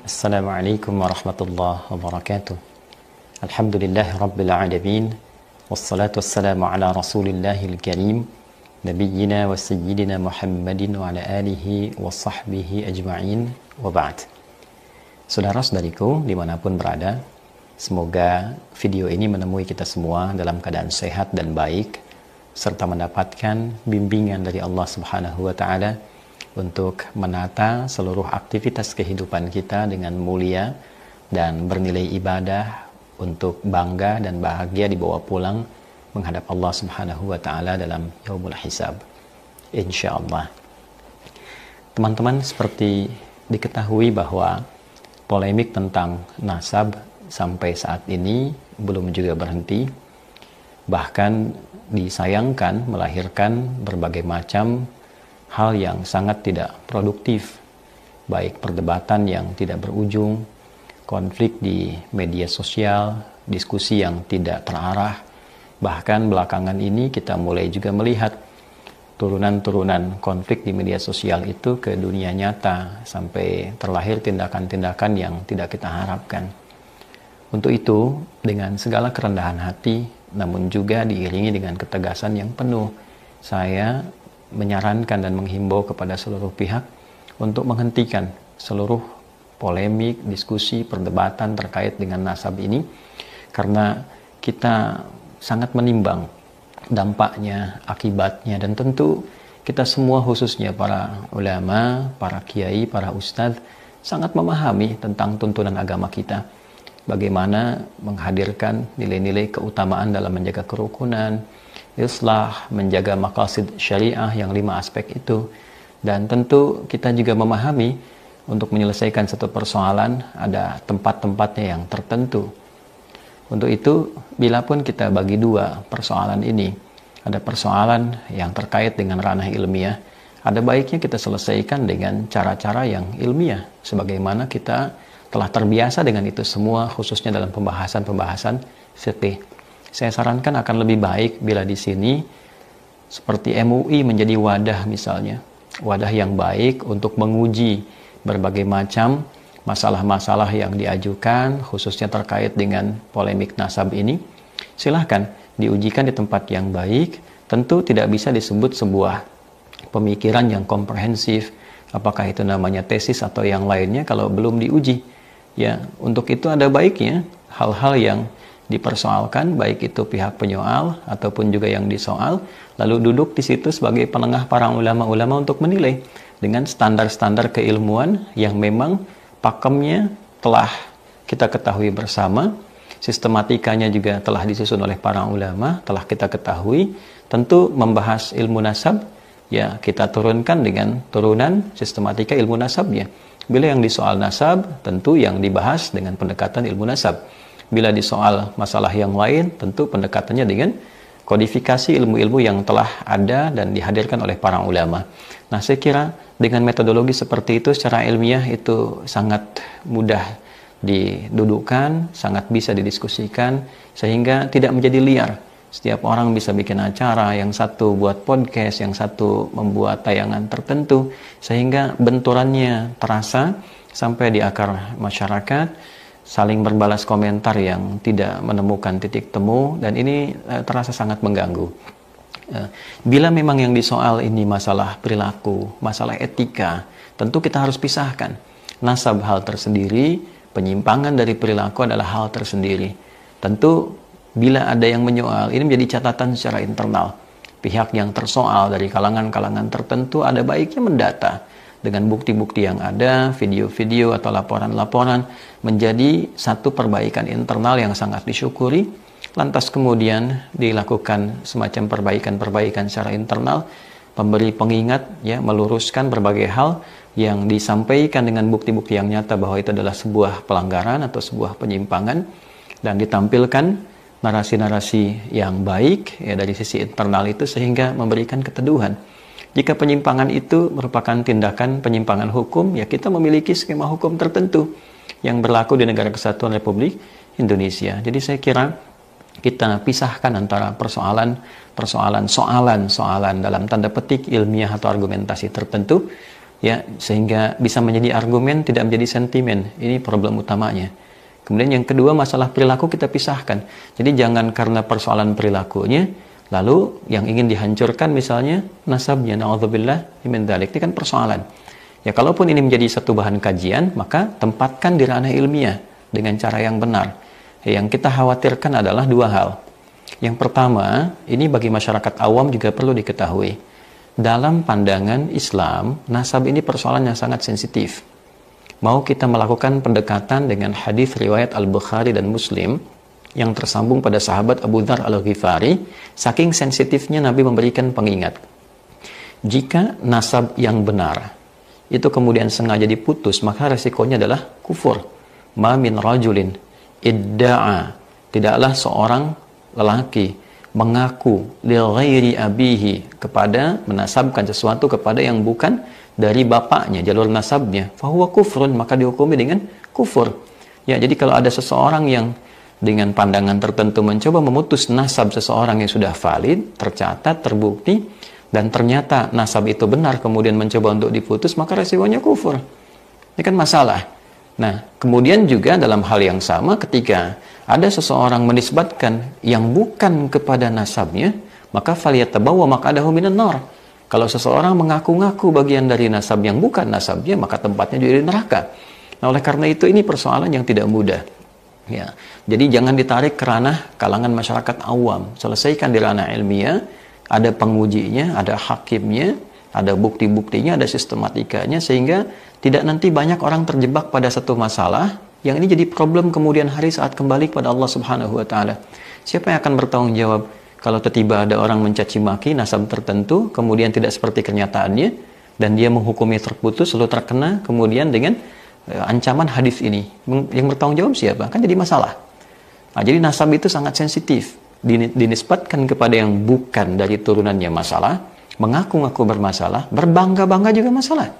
Assalamualaikum warahmatullahi wabarakatuh. Alhamdulillah rabbil alamin. Wassalatu wassalamu ala rasulillahil karim, nabiyyina wa sayyidina Muhammadin wa ala alihi wa sahbihi ajma'in, wa ba'd. Saudara-saudariku dimanapun berada, semoga video ini menemui kita semua dalam keadaan sehat dan baik, serta mendapatkan bimbingan dari Allah Subhanahu wa Ta'ala untuk menata seluruh aktivitas kehidupan kita dengan mulia dan bernilai ibadah, untuk bangga dan bahagia dibawa pulang menghadap Allah Subhanahu wa Ta'ala dalam yaumul hisab, insyaallah. Teman-teman, seperti diketahui bahwa polemik tentang nasab sampai saat ini belum juga berhenti, bahkan disayangkan melahirkan berbagai macam hal yang sangat tidak produktif, baik perdebatan yang tidak berujung, konflik di media sosial, diskusi yang tidak terarah. Bahkan belakangan ini kita mulai juga melihat turunan-turunan konflik di media sosial itu ke dunia nyata, sampai terlahir tindakan-tindakan yang tidak kita harapkan. Untuk itu, dengan segala kerendahan hati, namun juga diiringi dengan ketegasan yang penuh, saya menyarankan dan menghimbau kepada seluruh pihak untuk menghentikan seluruh polemik, diskusi, perdebatan terkait dengan nasab ini, karena kita sangat menimbang dampaknya, akibatnya, dan tentu kita semua, khususnya para ulama, para kiai, para ustadz, sangat memahami tentang tuntunan agama kita, bagaimana menghadirkan nilai-nilai keutamaan dalam menjaga kerukunan, islah, menjaga maqasid syariah yang 5 aspek itu. Dan tentu kita juga memahami untuk menyelesaikan satu persoalan ada tempat-tempatnya yang tertentu. Untuk itu, bila pun kita bagi 2 persoalan ini, ada persoalan yang terkait dengan ranah ilmiah, ada baiknya kita selesaikan dengan cara-cara yang ilmiah, sebagaimana kita telah terbiasa dengan itu semua, khususnya dalam pembahasan-pembahasan fiqih. Saya sarankan akan lebih baik bila di sini seperti MUI menjadi wadah, misalnya wadah yang baik untuk menguji berbagai macam masalah-masalah yang diajukan, khususnya terkait dengan polemik nasab ini. Silahkan diujikan di tempat yang baik. Tentu tidak bisa disebut sebuah pemikiran yang komprehensif, apakah itu namanya tesis atau yang lainnya, kalau belum diuji. Ya, untuk itu ada baiknya hal-hal yang dipersoalkan, baik itu pihak penyoal ataupun juga yang disoal, lalu duduk di situ sebagai penengah para ulama-ulama untuk menilai dengan standar-standar keilmuan yang memang pakemnya telah kita ketahui bersama, sistematikanya juga telah disusun oleh para ulama, telah kita ketahui. Tentu membahas ilmu nasab, ya kita turunkan dengan turunan sistematika ilmu nasabnya. Bila yang disoal nasab, tentu yang dibahas dengan pendekatan ilmu nasab. Bila disoal masalah yang lain, tentu pendekatannya dengan kodifikasi ilmu-ilmu yang telah ada dan dihadirkan oleh para ulama. Nah, saya kira dengan metodologi seperti itu secara ilmiah itu sangat mudah didudukkan, sangat bisa didiskusikan, sehingga tidak menjadi liar. Setiap orang bisa bikin acara, yang satu buat podcast, yang satu membuat tayangan tertentu, sehingga benturannya terasa sampai di akar masyarakat, saling berbalas komentar yang tidak menemukan titik temu, dan ini terasa sangat mengganggu. Bila memang yang disoal ini masalah perilaku, masalah etika, tentu kita harus pisahkan. Nasab hal tersendiri, penyimpangan dari perilaku adalah hal tersendiri. Tentu bila ada yang menyoal, ini menjadi catatan secara internal. Pihak yang tersoal dari kalangan-kalangan tertentu ada baiknya mendata dengan bukti-bukti yang ada, video-video atau laporan-laporan, menjadi satu perbaikan internal yang sangat disyukuri. Lantas kemudian dilakukan semacam perbaikan-perbaikan secara internal, memberi pengingat, ya, meluruskan berbagai hal yang disampaikan dengan bukti-bukti yang nyata bahwa itu adalah sebuah pelanggaran atau sebuah penyimpangan, dan ditampilkan narasi-narasi yang baik, ya, dari sisi internal itu, sehingga memberikan keteduhan. Jika penyimpangan itu merupakan tindakan penyimpangan hukum, ya kita memiliki skema hukum tertentu yang berlaku di Negara Kesatuan Republik Indonesia. Jadi saya kira kita pisahkan antara soalan dalam tanda petik ilmiah atau argumentasi tertentu, ya, sehingga bisa menjadi argumen, tidak menjadi sentimen. Ini problem utamanya. Kemudian yang kedua, masalah perilaku kita pisahkan. Jadi jangan karena persoalan perilakunya lalu yang ingin dihancurkan misalnya nasabnya, na'udzubillah min dzalik. Ini kan persoalan. Ya, kalaupun ini menjadi satu bahan kajian, maka tempatkan di ranah ilmiah dengan cara yang benar. Yang kita khawatirkan adalah dua hal. Yang pertama, ini bagi masyarakat awam juga perlu diketahui. Dalam pandangan Islam, nasab ini persoalan yang sangat sensitif. Mau kita melakukan pendekatan dengan hadis riwayat Al-Bukhari dan Muslim yang tersambung pada sahabat Abu Dzar Al-Ghifari, saking sensitifnya Nabi memberikan pengingat. Jika nasab yang benar itu kemudian sengaja diputus, maka resikonya adalah kufur. Ma min rajulin idda'a, tidaklah seorang lelaki mengaku li ghairi abihi, kepada menasabkan sesuatu kepada yang bukan dari bapaknya, jalur nasabnya, fahuwa kufrun, maka dihukumi dengan kufur. Ya, jadi kalau ada seseorang yang dengan pandangan tertentu mencoba memutus nasab seseorang yang sudah valid, tercatat, terbukti, dan ternyata nasab itu benar, kemudian mencoba untuk diputus, maka resikonya kufur. Ini kan masalah. Nah, kemudian juga dalam hal yang sama, ketika ada seseorang menisbatkan yang bukan kepada nasabnya, maka falyatabawwa maq'adahu minan nar. Kalau seseorang mengaku-ngaku bagian dari nasab yang bukan nasabnya, maka tempatnya juga di neraka. Nah, oleh karena itu ini persoalan yang tidak mudah. Ya, jadi jangan ditarik ke ranah kalangan masyarakat awam. Selesaikan di ranah ilmiah, ada pengujinya, ada hakimnya, ada bukti-buktinya, ada sistematikanya, sehingga tidak nanti banyak orang terjebak pada satu masalah yang ini jadi problem kemudian hari saat kembali kepada Allah Subhanahu wa taala. Siapa yang akan bertanggung jawab kalau tiba-tiba ada orang mencaci maki nasab tertentu, kemudian tidak seperti kenyataannya, dan dia menghukumi terputus, lalu terkena kemudian dengan ancaman hadis ini? Yang bertanggung jawab siapa? Kan jadi masalah. Nah, jadi nasab itu sangat sensitif. Dinisbatkan kepada yang bukan dari turunannya masalah, mengaku-ngaku bermasalah, berbangga-bangga juga masalah.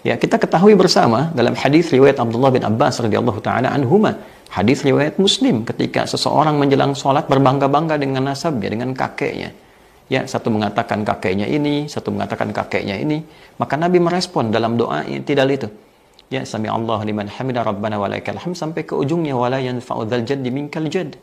Ya, kita ketahui bersama dalam hadis riwayat Abdullah bin Abbas radhiyallahu taala anhuma, hadis riwayat Muslim, ketika seseorang menjelang sholat berbangga-bangga dengan nasabnya, dengan kakeknya. Ya, satu mengatakan kakeknya ini, satu mengatakan kakeknya ini, maka Nabi merespon dalam doa tidak itu. Ya, sami Allah liman hamida rabbana walaikal hamd, sampai ke ujungnya, wala yanfa'u dzal jaddi minkal jadd.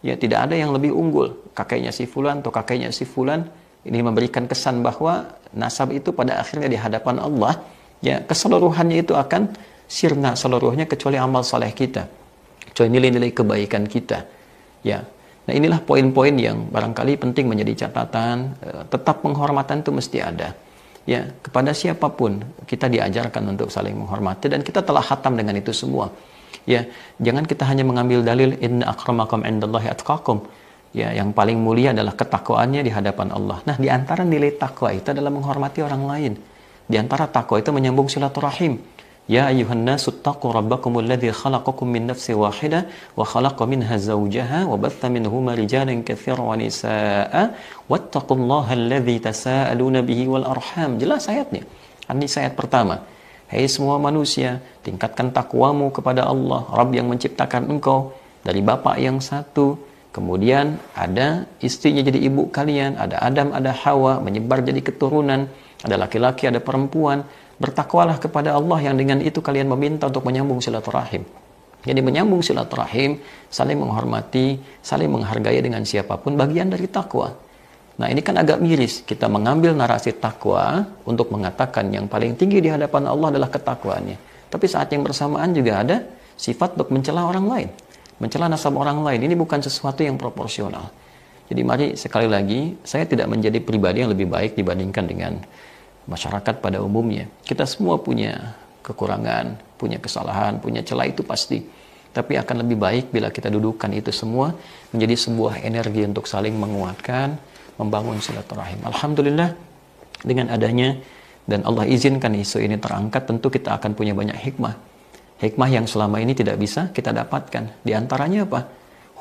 Ya, tidak ada yang lebih unggul, kakeknya si fulan atau kakeknya si fulan. Ini memberikan kesan bahwa nasab itu pada akhirnya di hadapan Allah, ya, keseluruhannya itu akan sirna seluruhnya, kecuali amal saleh kita, kecuali nilai-nilai kebaikan kita. Ya, nah inilah poin-poin yang barangkali penting menjadi catatan. Tetap penghormatan itu mesti ada. Ya, kepada siapapun kita diajarkan untuk saling menghormati, dan kita telah khatam dengan itu semua. Ya, jangan kita hanya mengambil dalil inna akramakum indallahi atqakum. Ya, yang paling mulia adalah ketakwaannya di hadapan Allah. Nah, di antara nilai takwa itu adalah menghormati orang lain. Di antara takwa itu menyambung silaturahim. Ya ayyuhan nasu taqu rabbakumul ladzi khalaqakum min nafsin wahidah wa khalaqa minha zawjaha wa batha minhuma rijalan katsiran wa nisaa'a wattaqullaha alladzi tasaaluna bihi wal arham. Jelas ayatnya. Ini ayat pertama. Hai semua manusia, tingkatkan takwamu kepada Allah, Rabb yang menciptakan engkau dari bapak yang satu. Kemudian ada istrinya jadi ibu kalian, ada Adam, ada Hawa, menyebar jadi keturunan, ada laki-laki, ada perempuan. Bertakwalah kepada Allah yang dengan itu kalian meminta untuk menyambung silaturahim. Jadi menyambung silaturahim, saling menghormati, saling menghargai dengan siapapun, bagian dari takwa. Nah, ini kan agak miris, kita mengambil narasi takwa untuk mengatakan yang paling tinggi di hadapan Allah adalah ketakwaannya. Tapi saat yang bersamaan juga ada sifat untuk mencela orang lain, mencela nasab orang lain. Ini bukan sesuatu yang proporsional. Jadi mari sekali lagi, saya tidak menjadi pribadi yang lebih baik dibandingkan dengan masyarakat pada umumnya. Kita semua punya kekurangan, punya kesalahan, punya celah, itu pasti. Tapi akan lebih baik bila kita dudukkan itu semua menjadi sebuah energi untuk saling menguatkan, membangun silaturahim. Alhamdulillah, dengan adanya dan Allah izinkan isu ini terangkat, tentu kita akan punya banyak hikmah. Hikmah yang selama ini tidak bisa kita dapatkan. Di antaranya apa?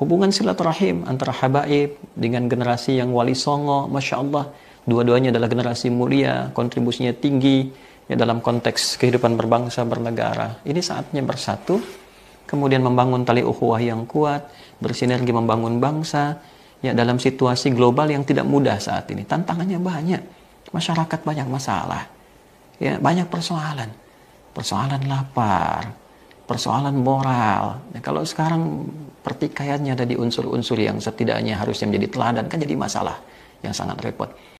Hubungan silaturahim antara habaib dengan generasi yang wali songo, Masya Allah. Dua-duanya adalah generasi mulia, kontribusinya tinggi ya dalam konteks kehidupan berbangsa, bernegara. Ini saatnya bersatu kemudian membangun tali ukhuwah yang kuat, bersinergi membangun bangsa, ya dalam situasi global yang tidak mudah saat ini. Tantangannya banyak, masyarakat banyak masalah, ya banyak persoalan, persoalan lapar, persoalan moral. Nah, kalau sekarang pertikaiannya ada di unsur-unsur yang setidaknya harusnya menjadi teladan, kan jadi masalah yang sangat repot.